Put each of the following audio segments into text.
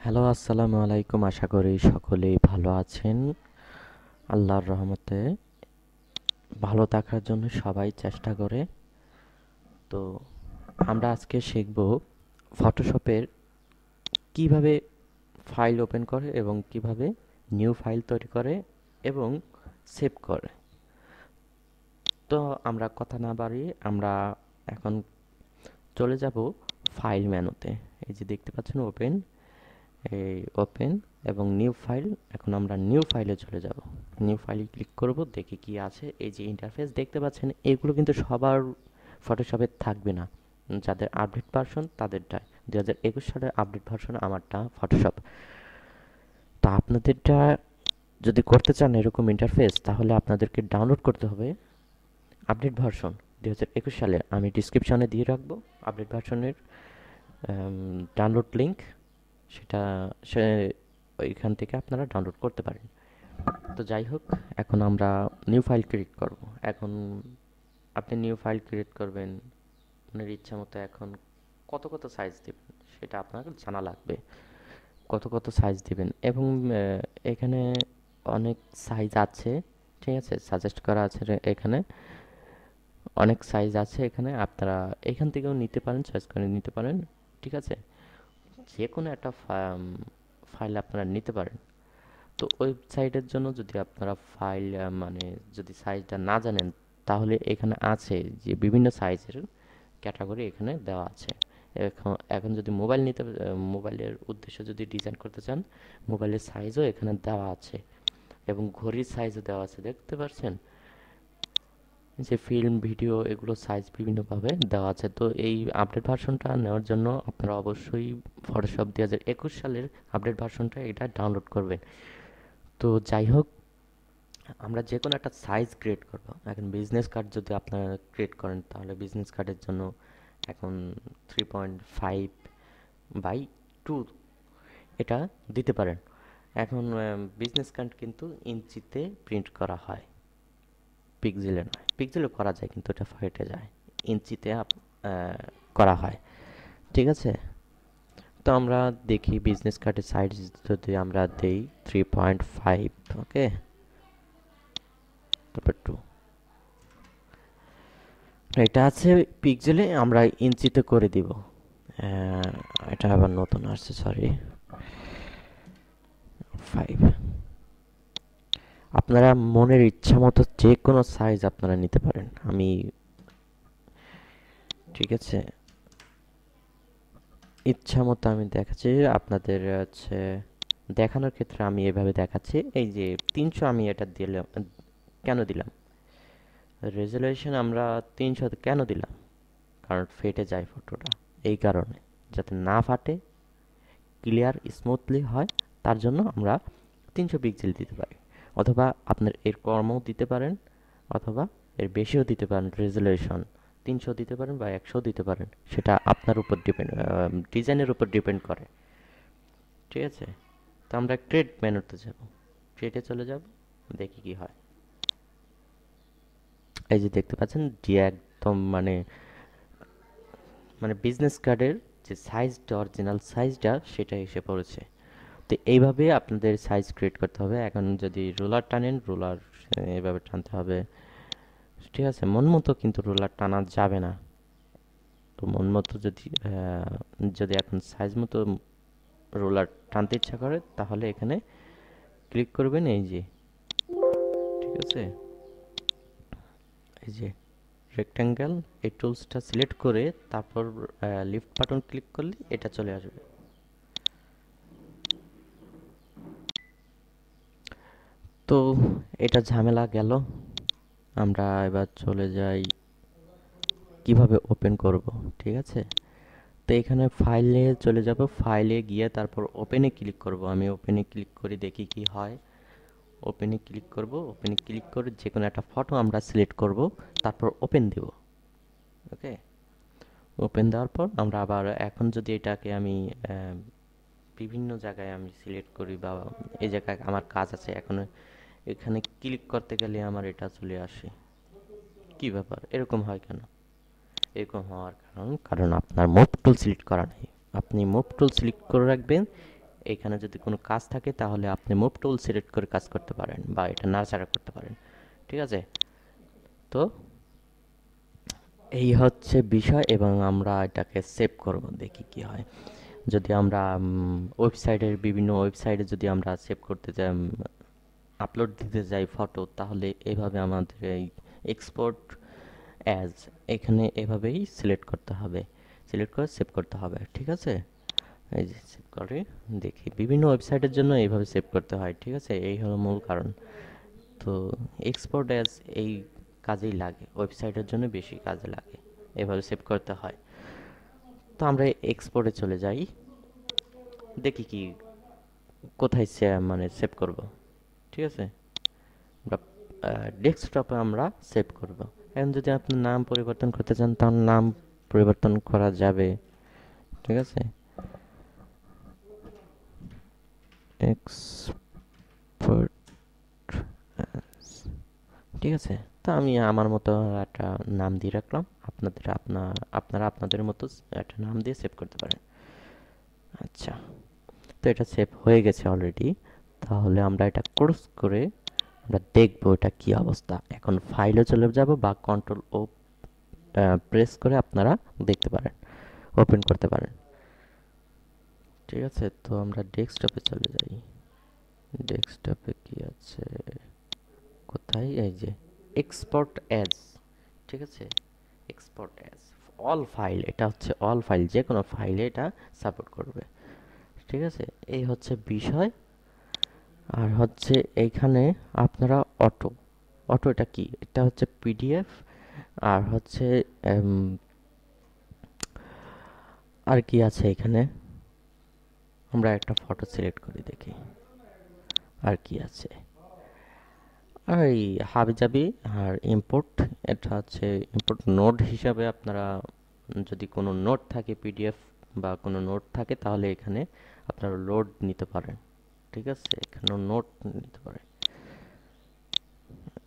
Hello, আসসালামু আলাইকুম। আশা করি সকলেই ভালো আছেন। আল্লাহর রহমতে ভালো থাকার জন্য সবাই চেষ্টা করে। তো আমরা আজকে শিখব ফটোশপের কিভাবে ফাইল ওপেন করে এবং কিভাবে নিউ ফাইল তৈরি করে এবং সেভ করে। তো আমরা কথা না বাড়িয়ে আমরা এখন চলে যাব ফাইল মেনুতে। এই যে দেখতে পাচ্ছেন ওপেন, এই ওপেন এবং নিউ ফাইল। এখন আমরা নিউ ফাইলে চলে যাব। নিউ ফাইলে ক্লিক করব, দেখি কি আছে। এই যে ইন্টারফেস দেখতে পাচ্ছেন, এগুলো কিন্তু সবার ফটোশপে থাকবে না। যাদের আপডেট ভার্সন তাদেরটায় 2021 সালের আপডেট ভার্সন, আমারটা ফটোশপ। তা আপনাদেরটা যদি করতে চান এরকম ইন্টারফেস, তাহলে আপনাদেরকে ডাউনলোড করতে হবে আপডেট ভার্সন 2021 সালের। আমি ডিসক্রিপশনে দিয়ে রাখবো আপডেট ভার্সনের ডাউনলোড লিঙ্ক। সেটা সে ওইখান থেকে আপনারা ডাউনলোড করতে পারেন। তো যাই হোক, এখন আমরা নিউ ফাইল ক্রিয়েট করব। এখন আপনি নিউ ফাইল ক্রিয়েট করবেন আপনার ইচ্ছা মতো। এখন কত কত সাইজ দেবেন সেটা আপনার জানা লাগবে। কত কত সাইজ দিবেন এবং এখানে অনেক সাইজ আছে, ঠিক আছে, সাজেস্ট করা আছে এখানে অনেক সাইজ আছে। এখানে আপনারা এখান থেকেও নিতে পারেন, চয়েস করে নিতে পারেন, ঠিক আছে। যে কোনো একটা ফাইল আপনারা নিতে পারেন। তো ওয়েবসাইটের জন্য যদি আপনারা ফাইল মানে যদি সাইজটা না জানেন, তাহলে এখানে আছে যে বিভিন্ন সাইজের ক্যাটাগরি এখানে দেওয়া আছে। এখন এখন যদি মোবাইল নিতে মোবাইলের উদ্দেশ্যে যদি ডিজাইন করতে চান, মোবাইলের সাইজও এখানে দেওয়া আছে এবং ঘড়ির সাইজও দেওয়া আছে, দেখতে পাচ্ছেন। যে ফিল্ম, ভিডিও, এগুলো সাইজ বিভিন্নভাবে দেওয়া আছে। তো এই আপডেট ভার্সনটা নেওয়ার জন্য আপনারা অবশ্যই ফটোশপ 2021 সালের আপডেট ভার্সনটা এটা ডাউনলোড করবেন। তো যাই হোক, আমরা যে কোনো একটা সাইজ ক্রিয়েট করব। এখন বিজনেস কার্ড যদি আপনারা ক্রিয়েট করেন, তাহলে বিজনেস কার্ডের জন্য এখন 3.5 বাই 2 এটা দিতে পারেন। এখন বিজনেস কার্ড কিন্তু ইঞ্চিতে প্রিন্ট করা হয়, পিক্সেলে নয়। পিক্সেলে করা যায় কিন্তু এটা ফেটে যায়, ইঞ্চিতে করা হয়, ঠিক আছে। তো আমরা দেখি বিজনেস কার্ডের সাইজ যদি আমরা দেই 3.5, ওকে, তারপর 2। এটা আছে পিক্সেলে, আমরা ইঞ্চিতে করে দিব। আহ, এটা আবার নতুন আসছে, সরি, 5। আপনারা মনের ইচ্ছা মতো যে কোনো সাইজ আপনারা নিতে পারেন। আমি, ঠিক আছে, ইচ্ছা মতো আমি দেখাচ্ছি আপনাদের হচ্ছে দেখানোর ক্ষেত্রে। আমি এভাবে দেখাচ্ছি। এই যে 300 আমি এটা দিলাম। কেন দিলাম রেজলিউশন আমরা 300 কেন দিলাম? কারণ ফেটে যায় ফটোটা, এই কারণে, যাতে না ফাটে, ক্লিয়ার স্মুথলি হয়, তার জন্য আমরা 300 পিক্সেল দিতে পারি। অথবা আপনার এর কমও দিতে পারেন, অথবা এর বেশিও দিতে পারেন। রেজলিউশন 300 দিতে পারেন বা 100 দিতে পারেন, সেটা আপনার উপর ডিপেন্ড, ডিজাইনের উপর ডিপেন্ড করে, ঠিক আছে। তো আমরা ক্রিয়েট মেনুতে যাব, ক্রিয়েটে চলে যাব, দেখি কি হয়। এই যে দেখতে পাচ্ছেন যে একদম মানে মানে বিজনেস কার্ডের যে সাইজটা, অরিজিনাল সাইজটা, সেটা এসে পড়েছে। তো এইভাবে আপনাদের সাইজ ক্রিয়েট করতে হবে। এখন যদি রুলার টানেন, রুলার এভাবে টানতে হবে, ঠিক আছে। মন মতো কিন্তু রুলার টানা যাবে না। তো মন মতো যদি যদি এখন সাইজ মতো রুলার টানতে ইচ্ছা করে, তাহলে এখানে ক্লিক করবেন, এই যে, ঠিক আছে, এই যে রেক্ট্যাঙ্গেল, এই টুলসটা সিলেক্ট করে তারপর লিফট বাটন ক্লিক করলে এটা চলে আসবে। তো এটা ঝামেলা গেল। আমরা এবার চলে যাই কিভাবে ওপেন করব, ঠিক আছে। তো এখানে ফাইলে চলে যাব, ফাইলে গিয়ে তারপর ওপেনে ক্লিক করব। আমি ওপেনে ক্লিক করে দেখি কি হয়। ওপেনে ক্লিক করব, ওপেনে ক্লিক করে যে কোনো একটা ফটো আমরা সিলেক্ট করব, তারপর ওপেন দেব, ওকে। ওপেন দেওয়ার পর আমরা আবার এখন যদি এটাকে আমি বিভিন্ন জায়গায় আমি সিলেক্ট করি, বা এই জায়গায় আমার কাজ আছে, এখন এখানে ক্লিক করতে গেলে আমার এটা চলে আসে। কি ব্যাপার, এরকম হয় কেন? এরকম হওয়ার কারণ, আপনার মুভ টুল সিলেক্ট করা নেই। আপনি মুভ টুল সিলেক্ট করে রাখবেন, এখানে যদি কোনো কাজ থাকে তাহলে আপনি মুভ টুল সিলেক্ট করে কাজ করতে পারেন বা এটা নাড়াচাড়া করতে পারেন। ঠিক আছে, তো এই হচ্ছে বিষয় এবং আমরা এটাকে সেভ করব, দেখি কি হয়। যদি আমরা ওয়েবসাইটের বিভিন্ন ওয়েবসাইটে যদি আমরা সেভ করতে চাই, আপলোড দিতে যাই ফটো, তাহলে এভাবে আমাদের এই এক্সপোর্ট অ্যাজ এখানে এভাবেই সিলেক্ট করতে হবে, সিলেক্ট করে সেভ করতে হবে। ঠিক আছে, এই যে সেভ করে দেখি বিভিন্ন ওয়েবসাইটের জন্য এইভাবে সেভ করতে হয়। ঠিক আছে, এই হলো মূল কারণ। তো এক্সপোর্ট অ্যাজ এই কাজেই লাগে, ওয়েবসাইটের জন্য বেশি কাজে লাগে, এভাবে সেভ করতে হয়। তো আমরা এক্সপোর্টে চলে যাই, দেখি কি কোথায় মানে সেভ করব। ঠিক আছে, আমরা ডেস্কটপে আমরা সেভ করব। এখন যদি আপনি নাম পরিবর্তন করতে চান তাহলে নাম পরিবর্তন করা যাবে। ঠিক আছে, এক্সপোর্ট, ঠিক আছে। তো আমি আমার মতো একটা নাম দিয়ে রাখলাম, আপনারা আপনাদের মতো একটা নাম দিয়ে সেভ করতে পারেন। আচ্ছা, তো এটা সেভ হয়ে গেছে অলরেডি। তাহলে আমরা এটা ক্লোজ করে আমরা দেখবো এটা কি অবস্থা। এখন ফাইলে চলে যাব বা কন্ট্রোল ও প্রেস করে আপনারা দেখতে পারেন, ওপেন করতে পারেন। ঠিক আছে, তো আমরা ডেস্কটপে চলে যাই। ডেস্কটপে কি আছে, কোথায়, এই যে এক্সপোর্ট অ্যাজ। ঠিক আছে, এক্সপোর্ট অ্যাজ অল ফাইল, এটা হচ্ছে অল ফাইল, যে কোনো ফাইলে এটা সাপোর্ট করবে। ঠিক আছে, এই হচ্ছে বিষয়। আর হচ্ছে এইখানে আপনারা অটো, অটো এটা কি, এটা হচ্ছে পিডিএফ। আর হচ্ছে আর কি আছে এখানে, আমরা একটা ফটো সিলেক্ট করি দেখি আর কি আছে। আর এই হাবিজাবি আর ইম্পোর্ট, এটা হচ্ছে ইম্পোর্ট নোট হিসাবে আপনারা যদি কোনো নোট থাকে পিডিএফ বা কোনো নোট থাকে তাহলে এখানে আপনারা লোড নিতে পারেন। ঠিক আছে, এখানেও নোট নিতে পারেন।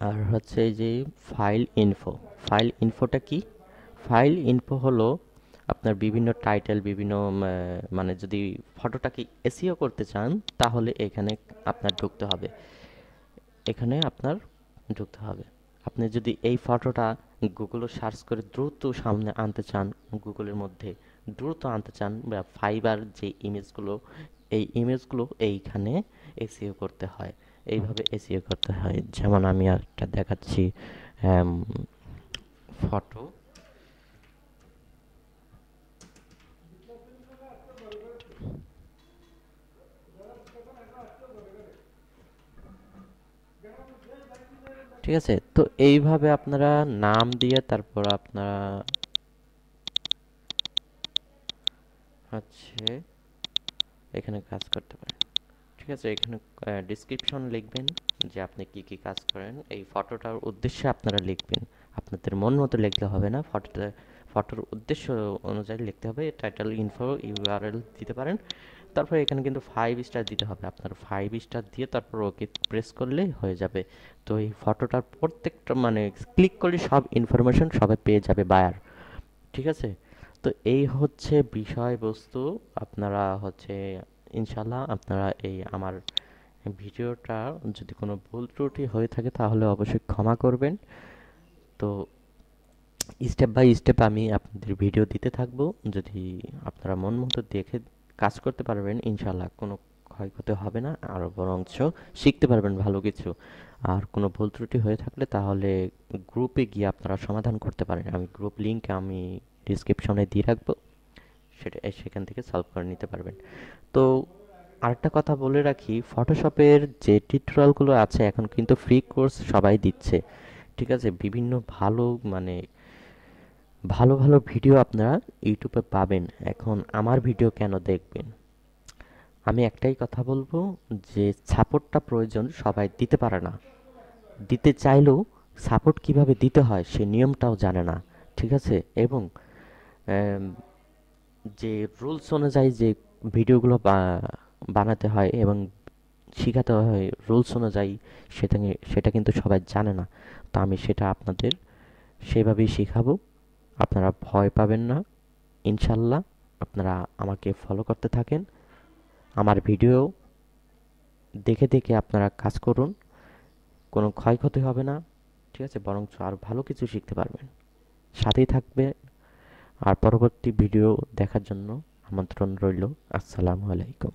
আর হচ্ছে এই যে ফাইল ইনফো, ফাইল ইনফোটা কি, ফাইল ইনফো হলো আপনার বিভিন্ন টাইটেল, বিভিন্ন মানে যদি ফটোটাকে এসইও করতে চান তাহলে এখানে আপনার ঢুকতে হবে, এখানে আপনার ঢুকতে হবে। আপনি যদি এই ফটোটা গুগলে সার্চ করে দ্রুত সামনে আনতে চান, গুগলের মধ্যে দ্রুত আনতে চান, বা ফাইবার যে ইমেজগুলো, এই ইমেজগুলো এইখানে এসইও করতে হয়, এইভাবে এসইও করতে হয়। যেমন আমি একটা দেখাচ্ছি ফটো, ঠিক আছে। তো এইভাবে আপনারা নাম দিয়ে তারপর আপনারা হচ্ছে এখানে কাজ করতে পারেন। ঠিক আছে, এখানে ডিসক্রিপশন লিখবেন যে আপনি কি কি কাজ করেন, এই ফটোটার উদ্দেশ্যে আপনারা লিখবেন। আপনাদের মন মতো লিখলে হবে না, ফটোর উদ্দেশ্য অনুযায়ী লিখতে হবে। টাইটেল, ইনফো, ইউআরএল দিতে পারেন। তারপর এখানে কিন্তু 5 স্টার দিতে হবে, আপনার 5 স্টার দিয়ে তারপর ওকে প্রেস করলেই হয়ে যাবে। তো এই ফটোটার প্রত্যেকটা মানে ক্লিক করলে সব ইনফরমেশন সবাই পেয়ে যাবে বায়ার। ঠিক আছে, তো এই হচ্ছে বিষয়বস্তু। আপনারা হচ্ছে ইনশাল্লাহ আপনারা এই আমার ভিডিওটা যদি কোনো ভুল ত্রুটি হয়ে থাকে তাহলে অবশ্যই ক্ষমা করবেন। তো স্টেপ বাই স্টেপ আমি আপনাদের ভিডিও দিতে থাকবো, যদি আপনারা মন মতো দেখে কাজ করতে পারবেন ইনশাল্লাহ কোনো ক্ষয়ক্ষতি হবে না, আরও বরঞ্চ শিখতে পারবেন ভালো কিছু। আর কোনো ভুল ত্রুটি হয়ে থাকলে তাহলে গ্রুপে গিয়ে আপনারা সমাধান করতে পারেন, আমি গ্রুপ লিঙ্ক আমি ডিসক্রিপশনে দিয়ে রাখবো, সেখান থেকে সলভ করে নিতে পারবেন। তো আরেকটা কথা বলে রাখি, ফটোশপের যে টিউটোরিয়ালগুলো আছে এখন কিন্তু ফ্রি কোর্স সবাই দিচ্ছে। ঠিক আছে, বিভিন্ন ভালো মানে ভালো ভালো ভিডিও আপনারা ইউটিউবে পাবেন। এখন আমার ভিডিও কেন দেখবেন, আমি একটাই কথা বলবো যে সাপোর্টটা প্রয়োজন, সবাই দিতে পারে না, দিতে চাইলেও সাপোর্ট কিভাবে দিতে হয় সে নিয়মটাও জানে না। ঠিক আছে, এবং আম, যে রুলস অনুযায়ী যে ভিডিওগুলো বানাতে হয় এবং শেখাতে হয় রুলস অনুযায়ী, সেটা কিন্তু সবাই জানে না। তো আমি সেটা আপনাদের সেভাবেই শেখাবো, আপনারা ভয় পাবেন না ইনশাল্লাহ। আপনারা আমাকে ফলো করতে থাকেন, আমার ভিডিও দেখে দেখে আপনারা কাজ করুন, কোনো ক্ষয়ক্ষতি হবে না, ঠিক আছে, বরঞ্চ আরও ভালো কিছু শিখতে পারবেন। সাথেই থাকবে, আর পরবর্তী ভিডিও দেখার জন্য আমন্ত্রণ রইল। আসসালামু আলাইকুম।